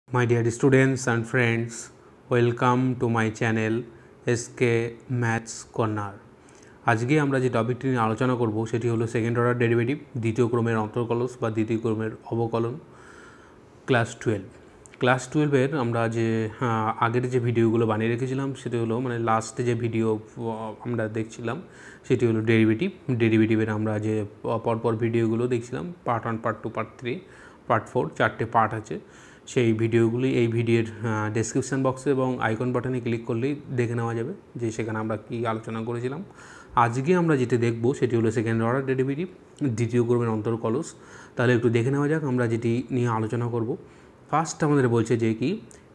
My dear students and friends, welcome to my channel SK Maths Corner. আজকে আমরা যে টপিকটি নিয়ে আলোচনা করব সেটি হলো সেকেন্ড অর্ডার ডেরিভেটিভ, দ্বিতীয় ক্রমের অন্তর্কলস বা দ্বিতীয় ক্রমের অবকলন, ক্লাস 12। ক্লাস 12-এর আমরা যে আগের যে ভিডিওগুলো বানিয়ে রেখেছিলাম সেটি হলো মানে লাস্টে যে ভিডিও আমরা দেখছিলাম সেটি হলো ডেরিভেটিভের আমরা যে পরপর ভিডিওগুলো দেখছিলাম পার্ট 1, পার্ট 2, পার্ট 3, পার্ট 4 চারটে পার্ট আছে। সেই ভিডিওগুলি এই ভিডিওর ডেসক্রিপশান বক্সে এবং আইকন বাটনে ক্লিক করলেই দেখে নেওয়া যাবে যে সেখানে আমরা কী আলোচনা করেছিলাম। আজকে আমরা যেটি দেখব সেটি হলো সেকেন্ড অর্ডার ডেরিভেটিভ, দ্বিতীয় ক্রমের অন্তর্কলস। তাহলে একটু দেখে নেওয়া যাক আমরা যেটি নিয়ে আলোচনা করব। ফার্স্ট আমাদের বলছে যে কি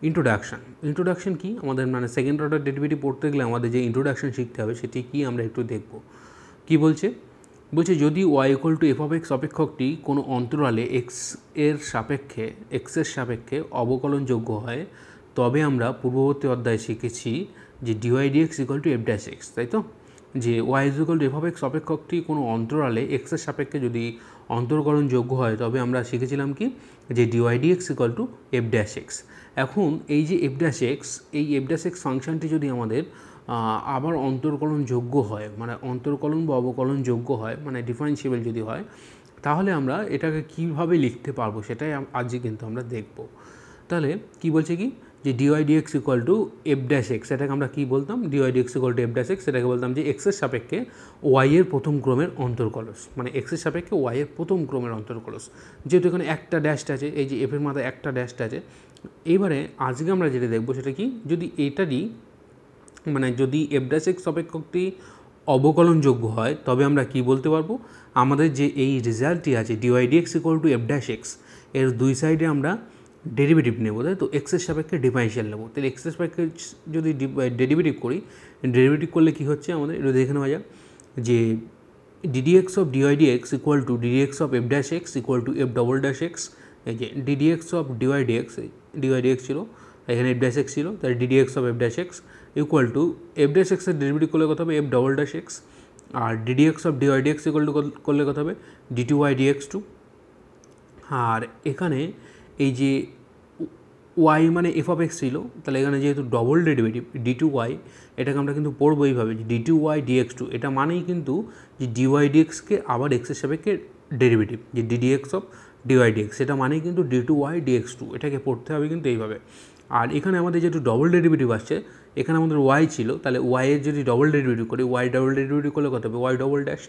ইন্ট্রোডাকশন কি আমাদের মানে সেকেন্ড অর্ডার ডেরিভেটিভ পড়তে গেলে আমাদের যে ইন্ট্রোডাকশন শিখতে হবে সেটি কি আমরা একটু দেখব। কি বলছে যদি y = f(x) অপেক্ষকটি কোনো অন্তরালে x এর সাপেক্ষে অবকলনযোগ্য হয়, তবে আমরা পূর্ববর্তী অধ্যায়ে শিখেছি যে dy dx = f'(x), তাই তো? যে y = f(x) অপেক্ষকটি কোনো অন্তরালে x এর সাপেক্ষে যদি অন্তর্কলনযোগ্য হয় তবে আমরা শিখেছিলাম কি যে dy dx = f'(x). এখন এই যে f'(x), এই f'(x) ফাংশনটি যদি আমাদের আবার অন্তর্কলনযোগ্য হয়, মানে অন্তর্কলন বা অবকলনযোগ্য হয়, মানে ডিফারেন্সিয়েবল যদি হয়, তাহলে আমরা এটাকে কীভাবে লিখতে পারবো সেটাই আজকে কিন্তু আমরা দেখব। তাহলে কি বলছে কি যে dy dx = f'(x), এটাকে আমরা কী বলতাম? dy dx = f'(x), সেটাকে বলতাম যে x এর সাপেক্ষে y এর প্রথম ক্রমের অন্তর্কলস, মানে x এর সাপেক্ষে y এর প্রথম ক্রমের অন্তর্কলস। যেহেতু এখানে একটা ড্যাশটা আছে, এই যে f এর মাথায় একটা ড্যাশটা আছে। এইবারে আজকে আমরা যেটা দেখবো সেটা কি, যদি এটারই মানে যদি f'(x) অপেক্ষকটি অবকলনযোগ্য হয় তবে আমরা কি বলতে পারবো, আমাদের যে এই রেজাল্টটি আছে dy dx = f'(x), এর দুই সাইডে আমরা ডেরিভেটিভ নেব, তাই তো? x এর সাপেক্ষে ডিফারেনশিয়াল নেব। তাহলে x এর সাপেক্ষে যদি ডেরিভেটিভ করলে কি হচ্ছে আমাদের এটা দেখে নেওয়া যাক যে ddx of dy dx = ddx of f'(x) = f'(x). এই যে ddx of dy dx ছিল, এখানে f'(x) ছিল, তাহলে ddx of f'(x) = f'(x) এর ডেরিভেটিভ করলে কত হবে f'(x), R ddx of dy dx করলে কত হবে d2y dx2। আর এখানে এই যে y মানে f(x) ছিল, তাহলে এখানে যেহেতু ডবল ডেরিভেটিভ d2y, এটাকে আমরা কিন্তু পড়বো এইভাবে যে d2y dx2, এটা মানেই কিন্তু যে dy dxকে আবার x এর সাপেক্ষে ডেরিভেটিভ, যে ddx of dy dx, সেটা মানেই কিন্তু d2y dx2, এটাকে পড়তে হবে কিন্তু এইভাবে। আর এখানে আমাদের যেহেতু ডবল ডেরিভেটিভ আসছে, এখানে আমাদের y ছিল, তাহলে y এর যদি ডবল ডেরিভেটিভ করি, y ডবল ডেরিভেটিভ করলে কত হবে y ডবল ড্যাশ,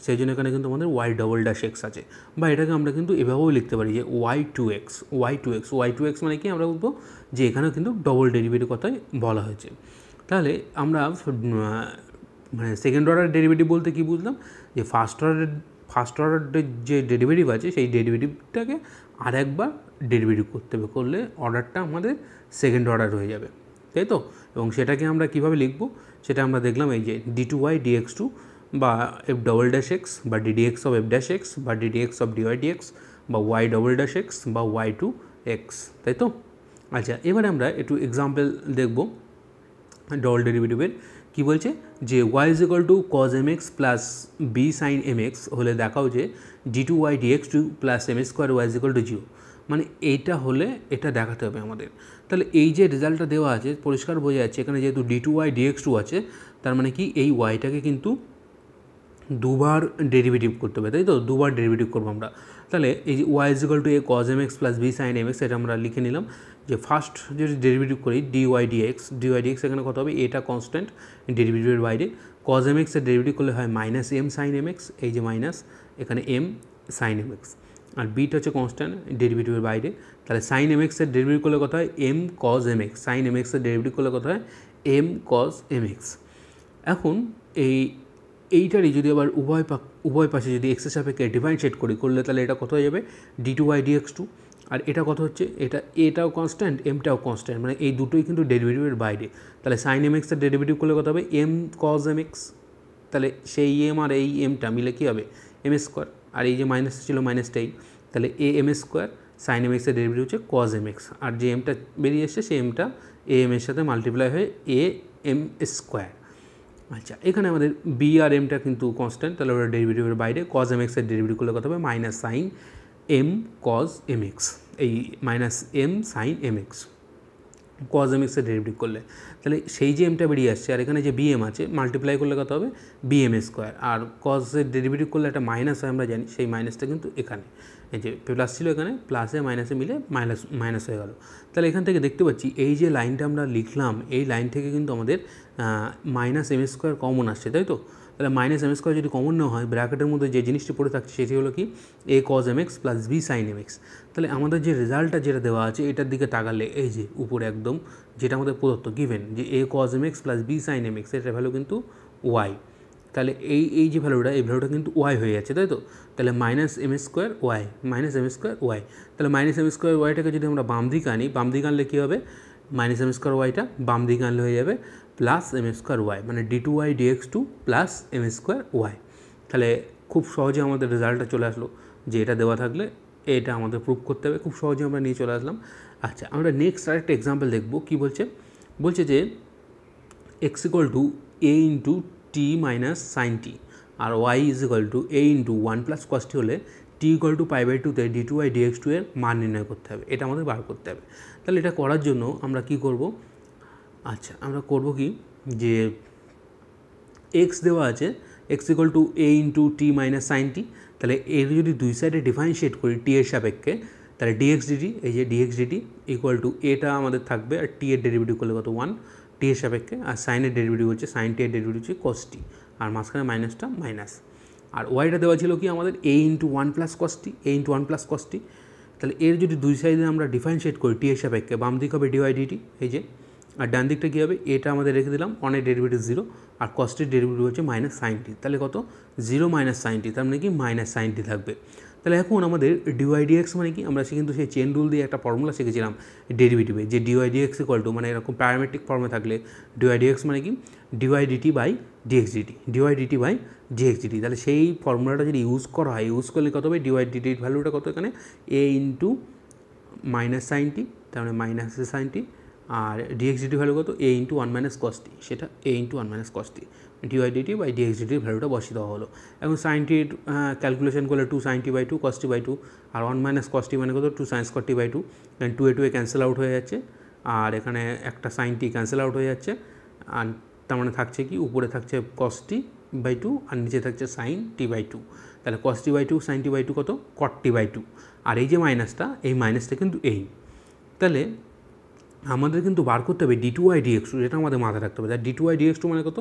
সেই জন্য এখানে কিন্তু আমাদের y ডবল ড্যাশ x আছে। বা এটাকে আমরা কিন্তু এভাবেও লিখতে পারি যে y2x মানে কি, আমরা বলবো যে এখানেও কিন্তু ডবল ডেরিভেটিভ কথাই বলা হয়েছে। তাহলে আমরা মানে সেকেন্ড অর্ডার ডেরিভেটিভ বলতে কি বুঝলাম, যে ফার্স্ট অর্ডারের যে ডেরিভেটিভ আছে সেই ডেরিভেটিভটাকে আর একবার ডেরিভেটিভ করতে হবে, করলে অর্ডারটা আমাদের সেকেন্ড অর্ডার হয়ে যাবে, তাই তো? এবং সেটাকে আমরা কীভাবে লিখব সেটা আমরা দেখলাম এই যে d2y dx2 বা f'(x) বা ddx of f'(x) বা ddx of dy dx বা y ডবল ড্যাশ x বা y2x, তাই তো? আচ্ছা, এবারে আমরা একটু এক্সাম্পল দেখব ডবল ডেরিভেটিভের। কী বলছে যে y = cos mx plus b sin mx হলে দেখাও যে d2y dx2 plus m² y = 0, মানে এইটা হলে এটা দেখাতে হবে আমাদের। তাহলে এই যে রেজাল্টটা দেওয়া আছে পরিষ্কার বোঝা যাচ্ছে এখানে যেহেতু d2y dx2 আছে, তার মানে কি এই ওয়াইটাকে কিন্তু দুবার ডেরিভেটিভ করতে হবে, তাই তো? দুবার ডেরিভেটিভ করবো আমরা। তাহলে এই যে y = a cos mx plus b sin mx, এটা আমরা লিখে নিলাম যে ফার্স্ট যদি ডেরিভেটিভ করি dy dx, এখানে কত হবে, এটা কনস্ট্যান্ট ডেরিভেটিভের বাইরে, cos mx এর ডেরিভেটিভ করলে হয় -m sin mx, এই যে মাইনাস এখানে m sin mx, আর বিটা হচ্ছে কনস্ট্যান্ট ডেরিভেটিভের বাইরে, তাহলে sin mx এর ডেরিভেটিভ করলে কত হয় m cos mx, sin mx এর ডেরিভেটিভ করলে কত হয় m cos mx। এখন এইটারই যদি আবার উভয় পাশে যদি x এর সাপেক্ষে ডিফারেন্সিয়েট করলে তাহলে এটা কত হয়ে যাবে d2y dx2, আর এটা কত হচ্ছে, এটাও কনস্ট্যান্ট, এমটাও কনস্ট্যান্ট, মানে এই দুটোই কিন্তু ডেরিভেটিভের বাইরে। তাহলে sin mx এর ডেরিভেটিভ করলে কত হবে m cos mx, তাহলে সেই m আর এই এমটা মিলে কী হবে m², আর এই যে মাইনাস ছিল মাইনাসটাই, তাহলে am² sin mx এর ডেরিভেটিভ হচ্ছে cos mx, আর যে এমটা বেরিয়ে এসছে সেই এমটা am এর সাথে মাল্টিপ্লাই হয়ে am²। আচ্ছা, এখানে আমাদের বি আর এমটা কিন্তু কনস্ট্যান্ট, তাহলে ওরা ডেরিভেটিভের বাইরে, cos mx এর ডেরিভেটিভ করলে কত হবে -sin M cos M X, এই minus M sine M X, cos M এক্সের ডেরিভেটিভ করলে তাহলে সেই যে এমটা বেরিয়ে আসছে আর এখানে যে বি এম আছে মাল্টিপ্লাই করলে কত হবে বি এম স্কোয়ার, আর কজের ডেরিভেটিভ করলে একটা মাইনাস হয় আমরা জানি, সেই মাইনাসটা কিন্তু এখানে এই যে প্লাস ছিল এখানে প্লাসে মাইনাসে মিলে মাইনাস হয়ে গেল। তাহলে এখান থেকে দেখতে পাচ্ছি এই যে লাইনটা আমরা লিখলাম এই লাইন থেকে কিন্তু আমাদের মাইনাস এম স্কোয়ার কমন আসছে, তাই তো? তাহলে মাইনাস এম স্কোয়ার যদি কমন নেওয়া হয় ব্র্যাকেটের মধ্যে যে জিনিসটি পড়ে থাকছে সেটি হলো কি a cos M x plus b sine M x. তাহলে আমাদের যে রেজাল্টটা যেটা দেওয়া আছে এটার দিকে তাকালে এই যে উপরে একদম যেটা আমাদের প্রদত্ত গিভেন যে a cos M x plus b sine M x এটার ভ্যালু কিন্তু ওয়াই। তাহলে এই যে ভ্যালুটা এই ভ্যালুটা কিন্তু ওয়াই হয়ে যাচ্ছে, তাই তো? তাহলে minus M square Y, minus M square Y. তাহলে মাইনাস এম স্কোয়ার ওয়াইটাকে যদি আমরা বাম দিকে আনি, বাম দিকে আনলে কী হবে মাইনাস এম স্কোয়ার ওয়াইটা বাম দিকে আনলে হয়ে যাবে প্লাস এম স্কোয়ার ওয়াই, মানে D two Y dx two plus M square Y. তাহলে খুব সহজে আমাদের রেজাল্টটা চলে আসলো যে এটা দেওয়া থাকলে এটা আমাদের প্রুভ করতে হবে, খুব সহজে আমরা নিয়ে চলে আসলাম। আচ্ছা, আমরা নেক্সট আরেকটা এক্সাম্পল দেখব। কী বলছে যে x equal to a into t minus sine t আর y is equal to a into one plus cos t হলে t equal to pi by টুতে d two Y dx two এর মান নির্ণয় করতে হবে, এটা আমাদের বার করতে হবে। তাহলে এটা করার জন্য আমরা কি করব? আচ্ছা, আমরা করব কি যে এক্স দেওয়া আছে x equal to a into t minus sine t, তাহলে এর যদি দুই সাইডে ডিফারেন্সিয়েট করি টি এর সাপেক্ষে তাহলে ডিএক্স ডিটি, এই যে ডিএক্স ডিটি ইকুয়াল টু এটা আমাদের থাকবে আর টি এর ডেরিভেটিভ করলে কত ওয়ান টি এর সাপেক্ষে, আর সাইনের ডেরিভেটিভ হচ্ছে সাইন টি এর ডেরিভেটিভ হচ্ছে কস টি, আর মাঝখানে মাইনাসটা মাইনাস। আর ওয়াইটা দেওয়া ছিল কি আমাদের এ ইন্টু ওয়ান প্লাস কস টি, এ ইন্টু ওয়ান প্লাস কস টি। তাহলে এর যদি দুই সাইডে আমরা ডিফারেন্সিয়েট করি টি এর সাপেক্ষে বাম দিক হবে ডিওয়াই ডিটি, এই যে, আর ডান দিকটা কী হবে এটা আমাদের রেখে দিলাম অনের ডেরিভেটিভ জিরো আর কস্টের ডেরিভেটিভ হচ্ছে মাইনাস সাইন টি, তাহলে কত জিরো মাইনাস সাইন টি, তার মানে কি মাইনাস সাইন টি থাকবে। তাহলে এখন আমাদের ডিওয়াই ডিএক্স মানে কি আমরা কিন্তু সেই চেন রুল দিয়ে একটা ফর্মুলা শিখেছিলাম ডেরিভেটিভে, যে ডিওয়াই ডিএক্স ইকুয়াল টু মানে এরকম প্যারামেট্রিক ফর্মে থাকলে ডিওয়াই ডিএক্স মানে কি DY DT by dx DT, DY DT by dx DT. তাহলে সেই ফর্মুলাটা যদি ইউজ করা হয় ইউজ করলে কত হবে ডিওয়াই ডিটির ভ্যালুটা কত এখানে a into minus sine t, তার মানে মাইনাস সাইন টি, আর ডিএক্স ডিটি ভ্যালু কত a into one minus cos t, সেটা a into one minus cos t dy DT by dx ডিটির ভ্যালুটা বসিয়ে দেওয়া হলো। এখন সাইন টির ক্যালকুলেশন করলে two sine t by two cos t by two, আর ওয়ান মাইনাস কস টি মানে কত two sine square T by two, two A cancel out হয়ে যাচ্ছে আর এখানে একটা সাইন টি ক্যান্সেল আউট হয়ে যাচ্ছে, আর তার মানে থাকছে কি উপরে থাকছে কস টি বাই টু আর নিচে থাকছে সাইন টি বাই টু। তাহলে cos t by two sine t by two কত কট টি বাই টু, আর এই যে মাইনাসটা এই মাইনাসটা কিন্তু এই। তাহলে আমাদের কিন্তু বার করতে হবে d two Y dx two, যেটা আমাদের মাথায় রাখতে হবে। D two Y dx two মানে কত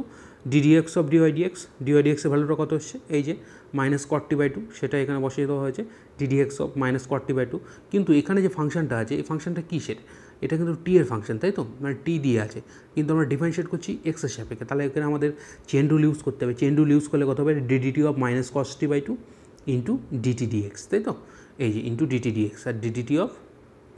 d dx of dy dx, dy ডিএক্সের ভ্যালুটা কত হচ্ছে এই যে minus cot T by two, সেটা এখানে বসিয়ে দেওয়া হয়েছে d dx of minus cot T by two. কিন্তু এখানে যে ফাংশনটা আছে এই ফাংশনটা কিসের, এটা কিন্তু টি এর ফাংশন, তাই তো? মানে টি দিয়ে আছে কিন্তু আমরা ডিফারেন্সিয়েট করছি এক্সের সাপেক্ষে, তাহলে এখানে আমাদের চেন রুল ইউজ করতে হবে। চেন রুল ইউজ করলে কত হবে d dt of minus cos t by two into dt dx, তাই তো? এই যে ইন্টু ডিটি ডিএক্স আর d dt of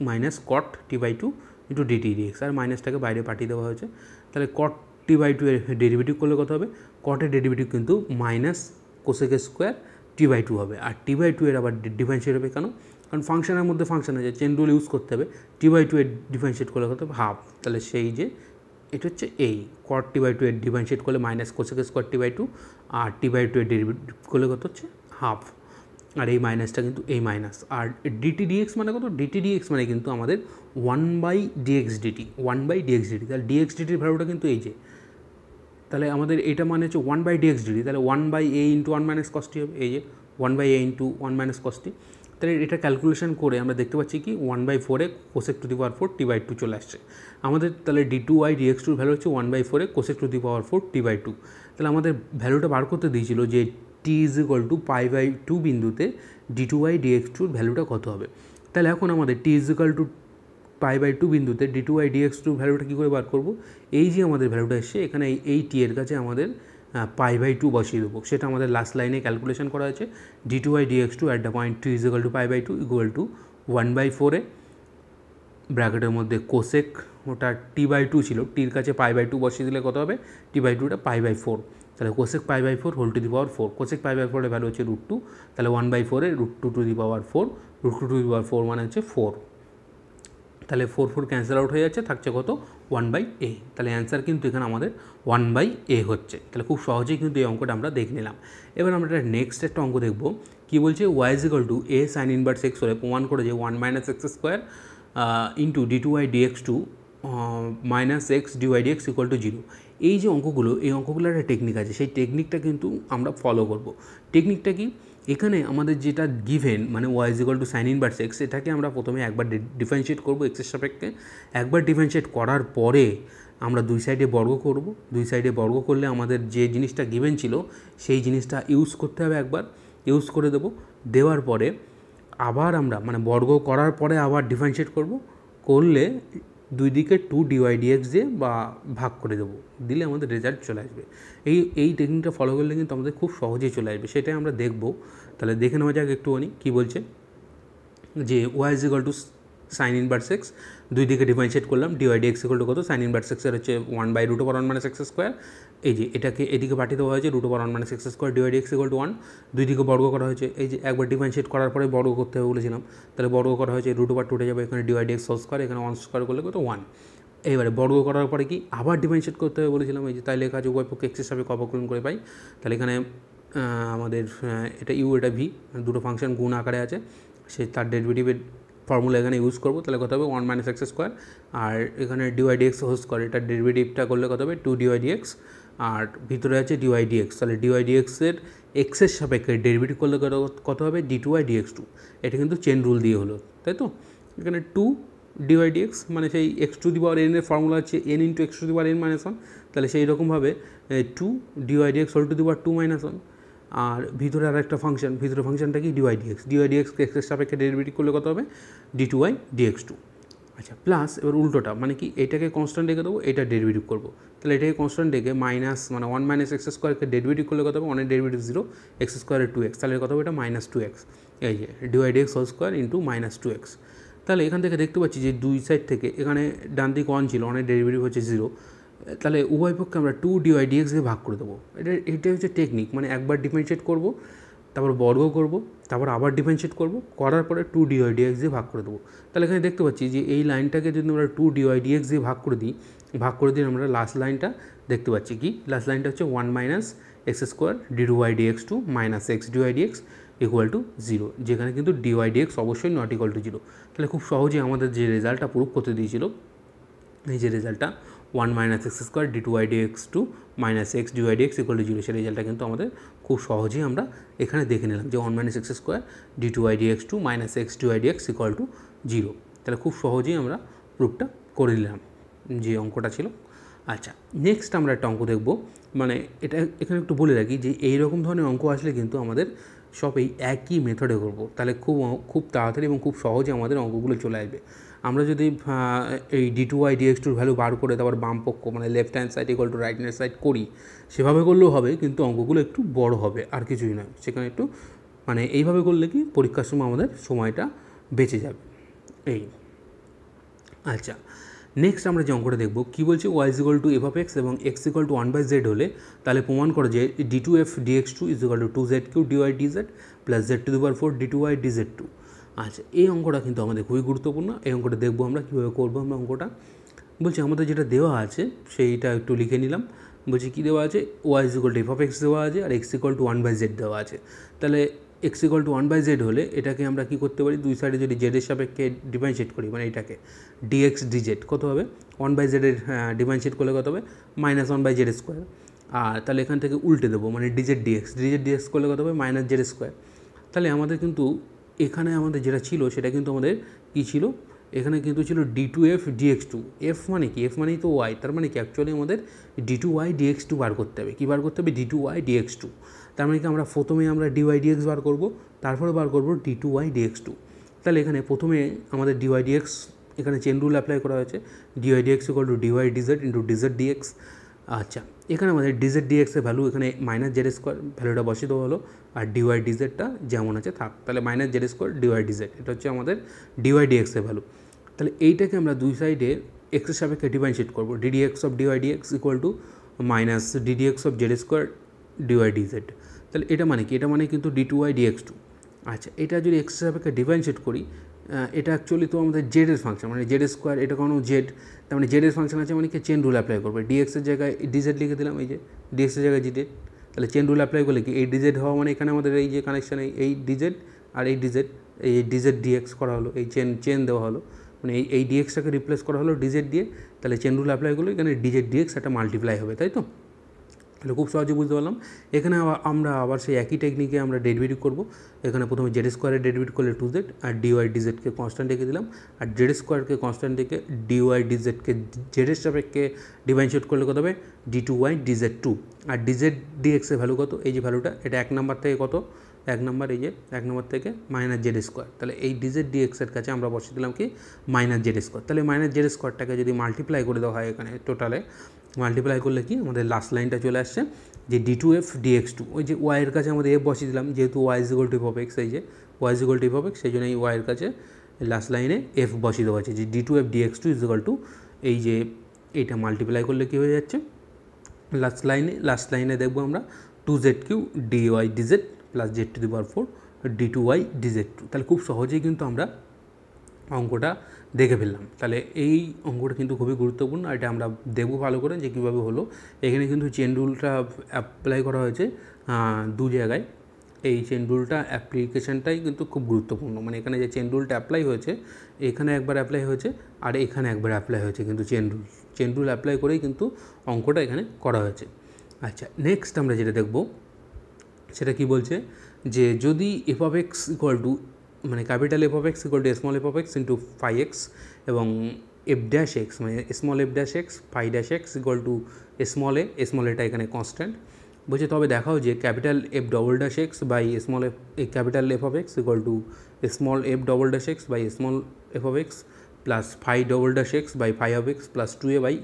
minus cot T by two into dt dx, আর মাইনাসটাকে বাইরে পাঠিয়ে দেওয়া হয়েছে। তাহলে কট টি বাই টু এর ডেরিভেটিভ করলে কত হবে কটের ডেরিভেটিভ কিন্তু minus cosec square T by two হবে, আর টি বাই টু এর আবার ডিফারেন্সিয়েট হবে কেন, কারণ ফাংশনের মধ্যে ফাংশন আছে চেন রুল ইউজ করতে হবে। টি বাই টু এর ডিফারেন্সিয়েট করলে কত হবে হাফ, তাহলে সেই যে এটা হচ্ছে এই কট টি বাই টু এর ডিফারেন্সিয়েট করলে minus cosec square T by two আর টি বাই টু এর ডেরিভেটিভ করলে কত হচ্ছে হাফ, আর এই মাইনাসটা কিন্তু এই মাইনাস। আর ডিটি ডিএক্স মানে কত ডিটি ডিএক্স মানে কিন্তু আমাদের one by dx dt, one by dx DT. তাহলে ডিএক্স ডিটির ভ্যালুটা কিন্তু এই যে, তাহলে আমাদের এটা মানে হচ্ছে ওয়ান বাই ডিএক্স ডিটি, তাহলে one by a into one minus cos t হবে এই যে one by a into one minus cos t. তাহলে এটা ক্যালকুলেশন করে আমরা দেখতে পাচ্ছি কি ওয়ান বাই ফোরে cosec to the power four t by two চলে আসছে আমাদের। তাহলে ডি টু ওয়াই ডিএক্স টুর ভ্যালু হচ্ছে ওয়ান বাই ফোরে cosec to the power four t by two. তাহলে আমাদের ভ্যালুটা বার করতে দিয়েছিল যে t is equal to pi by two বিন্দুতে ডি টু ওয়াই ডিএক্স টুর ভ্যালুটা কত হবে। তাহলে এখন আমাদের t is equal to pi by two বিন্দুতে d two Y dx two ভ্যালুটা কী করে বার করবো, এই যে আমাদের ভ্যালুটা এসছে এখানে এই টি এর কাছে আমাদের পাই বাই টু বসিয়ে দেবো, সেটা আমাদের লাস্ট লাইনে ক্যালকুলেশন করা আছে। D two Y dx two at the point two is equal to pi by two equal to one by ফোরে ব্র্যাকেটের মধ্যে কোসেক ওটা টি বাই টু ছিল, টির কাছে পাই বাই টু বসিয়ে দিলে কত হবে টি বাই টুটা পাই বাই ফোর, তাহলে cosec pi by four whole to the power four, cosec pi by ফোরের ভ্যালু হচ্ছে রুট টু, তাহলে ওয়ান বাই ফোরে root two to the power four, root two to the power four মানে হচ্ছে four. তাহলে 4 cancel out হয়ে যাচ্ছে, থাকছে কত 1/a। তাহলে অ্যান্সার কিন্তু এখানে আমাদের 1/a হচ্ছে। তাহলে খুব সহজেই কিন্তু এই অঙ্কটা আমরা দেখে নিলাম। এবার আমরা নেক্সট একটা অঙ্ক দেখব। কী বলছে, y = a sin inverse x হলে প্রমাণ করে যে 1 - x² into d2y dx2 minus X DY DX equal to 0। এই যে অঙ্কগুলো, এই অঙ্কগুলোর একটা টেকনিক আছে, সেই টেকনিকটা কিন্তু আমরা ফলো করব। টেকনিকটা কি, এখানে আমাদের যেটা গিভেন মানে y = sin inverse x, এটাকে আমরা প্রথমে একবার ডিফারেন্সিয়েট করব এক্সের সাপেক্ষে। একবার ডিফারেন্সিয়েট করার পরে আমরা দুই সাইডে বর্গ করব। দুই সাইডে বর্গ করলে আমাদের যে জিনিসটা গিভেন ছিল সেই জিনিসটা ইউজ করতে হবে, একবার ইউজ করে দেবো। দেওয়ার পরে আবার আমরা মানে বর্গ করার পরে আবার ডিফারেন্সিয়েট করব, করলে দুই দিকে 2 dy dx দিয়ে বা ভাগ করে দেবো, দিলে আমাদের রেজাল্ট চলে আসবে। এই টেকনিকটা ফলো করলে কিন্তু আমাদের খুব সহজেই চলে আসবে, সেটাই আমরা দেখব। তাহলে দেখে নেওয়া যাক একটুখানি কী বলছে, যে y = sin inverse x, দুই দিকে ডিফারেন্সিয়েট করলাম, dy dx = কত, sin inverse x এর হচ্ছে 1/√1 - x²। এই যে এটাকে এদিকে পাঠিয়ে দেওয়া হয়েছে √1 - x², dy dx = 1। দুই দিকে বর্গ করা হয়েছে, এই যে একবার ডিফারেন্সিয়েট করার পরে বর্গ করতে হবে বলেছিলাম, তাহলে বর্গ করা হয়েছে, √2 উঠে যাবে, এখানে dy dx হোল², এখানে 1² করলে কত 1। এবারে বর্গ করার পরে কি আবার ডিফারেন্সিয়েট করতে হবে বলেছিলাম, এই যে তাই লেখা আছে উভয় পক্ষে এক্সের সাপেক্ষে অবকলন করে পাই। তাহলে এখানে আমাদের এটা ইউ এটা ভি, দুটো ফাংশন গুণ আকারে আছে, সে তার ডেরিভেটিভের ফর্মুলা এখানে ইউজ করবো। তাহলে কত হবে 1 - x², আর এখানে dy dx হোল², এটার ডেরিভেটিভটা করলে কত হবে 2 dy dx, আর ভিতরে আছে dy dx। তাহলে dy dx এর এক্সের সাপেক্ষে ডেরিভেটিভ করলে কত হবে d2y dx2। এটা কিন্তু চেন রুল দিয়ে হলো, তাই তো। এখানে 2 dy dx মানে সেই x⁴n এর ফর্মুলা হচ্ছে n × x⁴n - 1, তাহলে সেই রকমভাবে 2 dy dx whole to the power 2 - 1। আর ভিতরে আর একটা ফাংশন, ভিতরে ফাংশনটা কি dy dx, dy dx এক্সের সাপেক্ষে ডেরিভেটিভ করলে কত হবে d2y dx2। আচ্ছা, প্লাস এবার উল্টোটা মানে কি, এটাকে কনস্ট্যান্ট রেখে দেবো, এটা ডেরিভেটিভ করবো। তাহলে এটাকে কনস্ট্যান্ট রেখে মাইনাস মানে 1 - x²কে ডেরিভেটিভ করলে কত হবে, 1 এর ডেরিভেটিভ 0, x² 2x, তাহলে কত হবে এটা -2x। এই যে dy dx হোল² ইন্টু -2x। তাহলে এখান থেকে দেখতে পাচ্ছি যে দুই সাইড থেকে এখানে ডান দিক 1 ছিল, 1 এর ডেরিভেটিভ হচ্ছে 0, তাহলে উভয় পক্ষে আমরা 2 dy dx দিয়ে ভাগ করে দেবো। এটাই হচ্ছে টেকনিক, মানে একবার ডিফারেন্সিয়েট করব, তারপর বর্গ করব, তারপর আবার ডিফারেন্সিয়েট করব, করার পরে 2 dy dx দিয়ে ভাগ করে দেবো। তাহলে এখানে দেখতে পাচ্ছি যে এই লাইনটাকে যদি আমরা 2 dy dx দিয়ে ভাগ করে দিই, আমরা লাস্ট লাইনটা দেখতে পাচ্ছি কি, লাস্ট লাইনটা হচ্ছে 1 - x² d2y dx2 minus x dy dx equal to 0, যেখানে কিন্তু dy dx অবশ্যই নট ইকুয়াল টু 0। তাহলে খুব সহজেই আমাদের যে রেজাল্টটা প্রুভ করতে দিয়েছিল, এই যে রেজাল্টটা 1 - x² d2y dx2 minus x dy dx equal to 0, সেই রেজাল্টটা কিন্তু আমাদের খুব সহজেই আমরা এখানে দেখে নিলাম যে 1 - x² d2y dx2 minus x dy dx equal to 0। তাহলে খুব সহজেই আমরা প্রুফটা করে নিলাম যে অঙ্কটা ছিল। আচ্ছা, নেক্সট আমরা একটা অঙ্ক দেখব। মানে এটা এখানে একটু বলে রাখি যে এই রকম ধরনের অঙ্ক আসলে কিন্তু আমাদের সব এই একই মেথডে করব, তাহলে খুব তাড়াতাড়ি এবং খুব সহজে আমাদের অঙ্কগুলো চলে আসবে। আমরা যদি এই d2y dx2 ভ্যালু বার করে তারপর বাম পক্ষ মানে left hand side equal to right hand side করি, সেভাবে করলেও হবে, কিন্তু অঙ্কগুলো একটু বড় হবে, আর কিছুই নয়। সেখানে একটু মানে এইভাবে করলে কি পরীক্ষার সময় আমাদের সময়টা বেঁচে যাবে। এই আচ্ছা, নেক্সট আমরা যে অঙ্কটা দেখব, কী বলছে y = f(x) এবং x = 1/z হলে তাহলে প্রমাণ করে যে d2f dx2 = 2z³ dy dz plus z⁴ d2y dz2। আচ্ছা, এই অঙ্কটা কিন্তু আমাদের খুবই গুরুত্বপূর্ণ। এই অঙ্কটা দেখবো আমরা কীভাবে করবো। আমরা অঙ্কটা বলছি আমাদের যেটা দেওয়া আছে সেইটা একটু লিখে নিলাম। বলছি কী দেওয়া আছে, y = f(x) দেওয়া আছে আর x = 1/z দেওয়া আছে। তাহলে x = 1/z হলে এটাকে আমরা কী করতে পারি, দুই সাইডে যদি z এর সাপেক্ষে ডিফারেন্সিয়েট করি, মানে এটাকে dx dz কত হবে, 1/z এর ডিফারেন্সিয়েট করলে কত হবে -1/z²। আর তাহলে এখান থেকে উল্টে দেবো, মানে dz dx করলে কত হবে -z²। তাহলে আমাদের কিন্তু এখানে আমাদের যেটা ছিল সেটা কিন্তু আমাদের কী ছিল, এখানে কিন্তু ছিল d2f dx2। f মানে কি, f মানেই তো y, তার মানে কি অ্যাকচুয়ালি আমাদের d2y dx2 বার করতে হবে। কী বার করতে হবে, d2y dx2। তার মানে কি আমরা প্রথমে আমরা dy dx বার করব, তারপরে বার করব d2y dx2। তাহলে এখানে প্রথমে আমাদের dy dx, এখানে চেন রুল অ্যাপ্লাই করা হয়েছে, dy dx = dy dz into dz dx। আচ্ছা, এখানে আমাদের dz dx এর ভ্যালু এখানে -z² ভ্যালুটা বসিয়ে দেওয়া হলো, আর dy dzটা যেমন আছে থাক। তাহলে -z² dy dz, এটা হচ্ছে আমাদের dy dx এর ভ্যালু। তাহলে এইটাকে আমরা দুই সাইডে x এর সাপেক্ষে ডিফারেন্সিয়েট করবো, ddx of dy dx equal to minus ddx of z² dy dz। তাহলে এটা মানে কি, এটা মানে কিন্তু d2y dx2। আচ্ছা, এটা যদি x এর সাপেক্ষে ডিফারেন্সিয়েট করি, এটা অ্যাকচুয়ালি তো আমাদের জেডের ফাংশন, মানে জেড স্কোয়ার, এটা কোনো জেড, তার মানে জেডের ফাংশন আছে, মানে কি চেন রুল অ্যাপ্লাই করবে। ডিএক্সের জায়গায় ডিজেড লিখে দিলাম, এই যে ডিএক্সের জায়গায় জিডেড, তাহলে চেন রুল অ্যাপ্লাই করলে কি এই ডিজেড হওয়া মানে এখানে আমাদের এই যে কানেকশান এই ডিজেড আর এই ডিজেড ডিএক্স করা হলো, এই চেন দেওয়া হলো, মানে এই ডিএক্সটাকে রিপ্লেস করা হলো ডিজেড দিয়ে, তাহলে চেন রুল অ্যাপ্লাই করলে এখানে ডিজেড ডিএক্স একটা মাল্টিপ্লাই হবে, তাই তো? তাহলে খুব সহজে বুঝতে পারলাম। এখানে আমরা আবার সেই একই টেকনিকে আমরা ডেরিভেটিভ করবো। এখানে প্রথমে জেড স্কোয়ারের ডেরিভেটিভ করলে 2z, আর ডিওয়াই ডিজেডকে কনস্ট্যান্ট রেখে দিলাম, আর জেড স্কোয়ারকে কনস্ট্যান্ট রেখে ডিওয়াই ডিজেডকে জেডের সাপেক্ষে ডিফারেন্সিয়েট করলে কত হবে d2y dz2, আর ডিজেড ডিএক্সের ভ্যালু কত, এই যে ভ্যালুটা, এটা 1 নাম্বার থেকে কত, 1 নাম্বার, এই যে 1 নাম্বার থেকে মাইনাস জেড স্কোয়ার, তাহলে এই ডিজেড ডিএক্সের কাছে আমরা বসিয়ে দিলাম কি মাইনাস জেড স্কোয়ার। তাহলে মাইনাস জেড স্কোয়ারটাকে যদি মাল্টিপ্লাই করে দেওয়া হয় এখানে টোটালে, মাল্টিপ্লাই করলে কি আমাদের লাস্ট লাইনটা চলে আসছে যে d2f dx2, ওই যে ওয়াইয়ের কাছে আমাদের এফ বসিয়ে দিলাম, যেহেতু Y is equal to F of X, এই যে Y is equal to F of X, সেই জন্য এই ওয়াইয়ের কাছে লাস্ট লাইনে এফ বসিয়ে দেওয়া আছে যে d2f dx2 is equal two, এই যে এইটা মাল্টিপ্লাই করলে কী হয়ে যাচ্ছে লাস্ট লাইনে দেখবো আমরা 2z3 dy dz plus z⁴ d2y dz2। তাহলে খুব সহজেই কিন্তু আমরা অঙ্কটা দেখে ফেললাম। তাহলে এই অঙ্কটা কিন্তু খুবই গুরুত্বপূর্ণ, এটা আমরা দেখব ভালো করে যে কীভাবে হলো। এখানে কিন্তু চেন রুলটা অ্যাপ্লাই করা হয়েছে দু জায়গায়, এই চেন রুলটা অ্যাপ্লিকেশানটাই কিন্তু খুব গুরুত্বপূর্ণ, মানে এখানে যে চেন রুলটা অ্যাপ্লাই হয়েছে, এখানে একবার অ্যাপ্লাই হয়েছে আর এখানে একবার অ্যাপ্লাই হয়েছে, কিন্তু চেন রুল অ্যাপ্লাই করেই কিন্তু অঙ্কটা এখানে করা হয়েছে। আচ্ছা, নেক্সট আমরা যেটা দেখব সেটা কি বলছে, যে যদি f of x equal to, মানে capital F of x equal to small F of x into phi x, এবং এফ ড্যাশ এক্স মানে small f dash x phi dash x equal to small এটা এখানে constant বলছে, তবে দেখাও যে capital f double dash x by small f, capital F of x equal to small f double dash x by small F of x plus phi double dash x by phi of x plus 2a by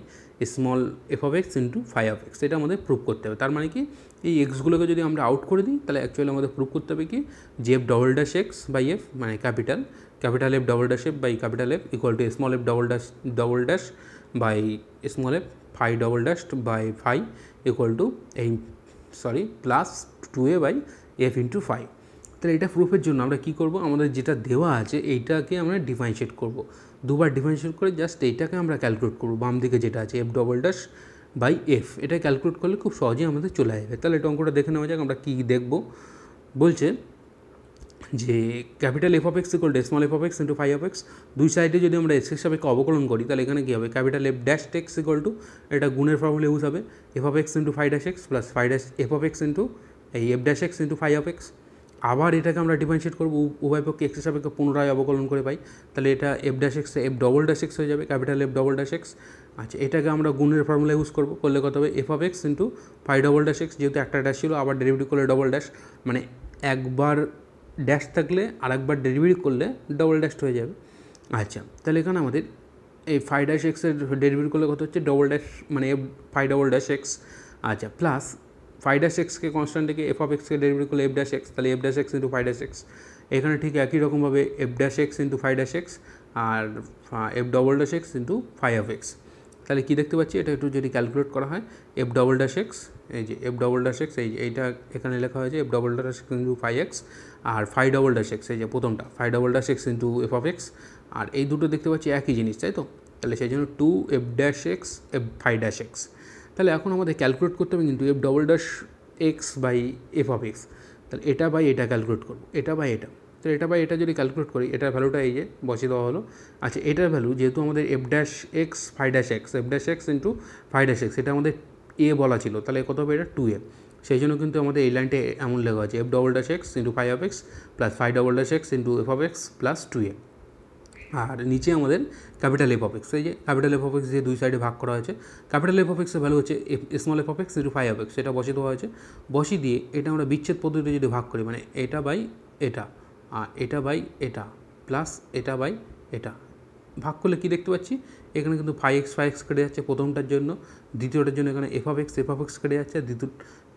small F of x into phi of X. এটা আমাদের prove করতে হবে। তার মানে কি এই এক্সগুলোকে যদি আমরা আউট করে দিই, তাহলে অ্যাকচুয়ালি আমাদের প্রুভ করতে হবে কি যে f double dash x by f মানে capital f double dash f by capital f equal to small f double dash by small f phi double dash by phi equal to plus 2a by f into phi. তাহলে এটা প্রুফের জন্য আমরা কী করব, আমাদের যেটা দেওয়া আছে এইটাকে আমরা ডিফারেন্সিয়েট করব, দুবার ডিফারেন্সিয়েট করে জাস্ট এইটাকে আমরা ক্যালকুলেট করব, বাম দিকে যেটা আছে F double dash by F, এটা ক্যালকুলেট করলে খুব সহজেই আমাদের চলে আসবে। তাহলে এটা অঙ্কটা দেখে নেওয়া যাক আমরা কী দেখব। বলছে যে capital F of x equal to small F of x into phi of X, দুই সাইডে যদি আমরা এক্স সাপেক্ষে অবকলন করি, তাহলে এখানে কী হবে, capital f dash x equal to, এটা গুণের ফর্মুলা ইউজ হবে, F of x into phi dash x plus phi dash f of x into এই f dash x into phi of x. আবার এটাকে আমরা ডিফারেন্সিয়েট করবো, উভয় পক্ষে এক্সের সাপেক্ষে পুনরায় অবকলন করে পাই, তাহলে এটা F dash X F double dash x হয়ে যাবে, capital f double dash X. আচ্ছা, এটাকে আমরা গুণের ফর্মুলা ইউজ করবো, করলে কত হবে F of x into phi double dash X, যেহেতু একটা ড্যাশ ছিল আবার ডেরিভেটিভ করলে ডবল ড্যাশ, মানে একবার ড্যাশ থাকলে আর একবার ডেরিভেটিভ করলে ডবল ড্যাশ হয়ে যাবে। আচ্ছা, তাহলে এখানে আমাদের এই ফাই ড্যাশ এক্সের ডেরিভেটিভ করলে কত হচ্ছে ডবল ড্যাশ মানে F phi double dash X. আচ্ছা, প্লাস ফাই ড্যাশ এক্সকে কনস্ট্যান্ট থেকে এফ অফ এক্সকে ডেরিভেটিভ করলে এফ ড্যাশ এক্স, তাহলে F dash x into phi dash X. এখানে ঠিক একই রকমভাবে F dash x into phi dash X আর F double dash x into phi of X. তাহলে কী দেখতে পাচ্ছি, এটা একটু যদি ক্যালকুলেট করা হয়, এফ ডবল ড্যাশ এক্স, এই যে এফ ডবল ড্যাশ এক্স, এই যে এইটা এখানে লেখা হয়েছে f double dash x into phi x, আর ফাই ডবল ড্যাশ এক্স, এই যে প্রথমটা phi double dash x into F of x, আর এই দুটো দেখতে পাচ্ছি একই জিনিস, তাই তো? তাহলে সেই জন্য 2 F dash X F phi dash X. তাহলে এখন আমাদের ক্যালকুলেট করতে হবে কিন্তু F double dash x by F of X, তাহলে এটা বাই এটা ক্যালকুলেট করবো, এটা বাই এটা, তো এটা বাই এটা যদি ক্যালকুলেট করি, এটার ভ্যালুটা এই যে বসিয়ে দেওয়া হলো। আচ্ছা, এটার ভ্যালু যেহেতু আমাদের F dash x phi dash X, F dash x into phi dash X, এটা আমাদের এ বলা ছিল, তাহলে কত হবে এটা 2a, সেই জন্য কিন্তু আমাদের এই লাইনটা এমন লেখা আছে F double dash x into phi of x plus phi double dash x into F of x plus 2a, আর নিচে আমাদের ক্যাপিটাল এফ অফ এক্স, এই যে ক্যাপিটাল এফ অফ এক্স যে দুই সাইডে ভাগ করা হয়েছে, ক্যাপিটাল এফ অফ এক্সের ভ্যালু হচ্ছে small F of x into phi of X, সেটা বসিয়ে দেওয়া হয়েছে। বসিয়ে দিয়ে এটা আমরা বিচ্ছেদ পদ্ধতিতে যদি ভাগ করি, মানে এটা বাই এটা আর এটা বাই এটা প্লাস এটা বাই এটা ভাগ করলে কী দেখতে পাচ্ছি, এখানে কিন্তু ফাই এক্স কেটে যাচ্ছে প্রথমটার জন্য, দ্বিতীয়টার জন্য এখানে এফ অফ এক্স কেটে যাচ্ছে,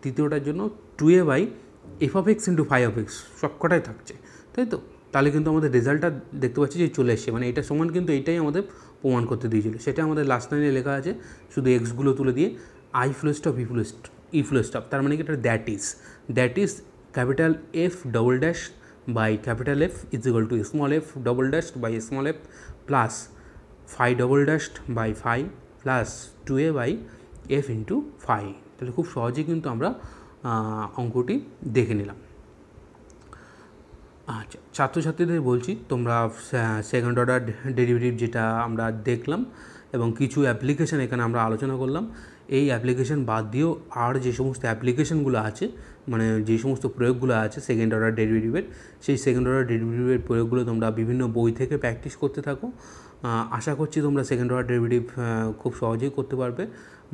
তৃতীয়টার জন্য 2a by F of x into phi of X সবকটাই থাকছে, তাই তো? তাহলে কিন্তু আমাদের রেজাল্টটা দেখতে পাচ্ছি যে চলে এসছে, মানে এটা সমান কিন্তু এইটাই আমাদের প্রমাণ করতে দিয়েছিল, সেটা আমাদের লাস্ট লাইনে লেখা আছে, শুধু এক্সগুলো তুলে দিয়ে I full stop E full stop, তার মানে কি এটা that is capital f double dash by capital F is equal to small f double dashed by small f plus phi double dashed by phi plus 2a by f into phi। তাহলে খুব সহজেই কিন্তু আমরা অঙ্কটি দেখে নিলাম। আচ্ছা, ছাত্রছাত্রীদের বলছি তোমরা সেকেন্ড অর্ডার ডেরিভেটিভ যেটা আমরা দেখলাম এবং কিছু অ্যাপ্লিকেশান এখানে আমরা আলোচনা করলাম, এই অ্যাপ্লিকেশান বাদ দিয়েও আর যে সমস্ত অ্যাপ্লিকেশানগুলো আছে, মানে যে সমস্ত প্রয়োগগুলো আছে সেকেন্ড অর্ডার ডেরিভেটিভের, সেই সেকেন্ড অর্ডার ডেরিভেটিভের প্রয়োগগুলো তোমরা বিভিন্ন বই থেকে প্র্যাকটিস করতে থাকো। আশা করছি তোমরা সেকেন্ড অর্ডার ডেরিভেটিভ খুব সহজেই করতে পারবে।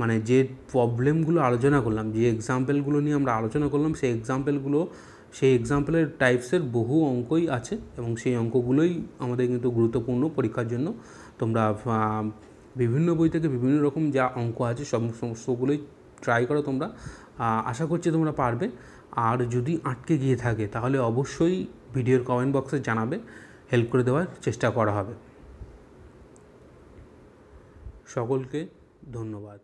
মানে যে প্রবলেমগুলো আলোচনা করলাম, যে এক্সাম্পলগুলো নিয়ে আমরা আলোচনা করলাম, সেই এক্সাম্পলের টাইপসের বহু অঙ্কই আছে এবং সেই অঙ্কগুলোই আমাদের কিন্তু গুরুত্বপূর্ণ পরীক্ষার জন্য। তোমরা বিভিন্ন বই থেকে বিভিন্ন রকম যা অঙ্ক আছে সমস্তগুলোই ট্রাই করো তোমরা, আশা করছি তোমরা পারবে। আর যদি আটকে গিয়ে থাকে তাহলে অবশ্যই ভিডিওর কমেন্ট বক্সে জানাবে, হেল্প করে দেওয়ার চেষ্টা করা হবে। সকলকে ধন্যবাদ।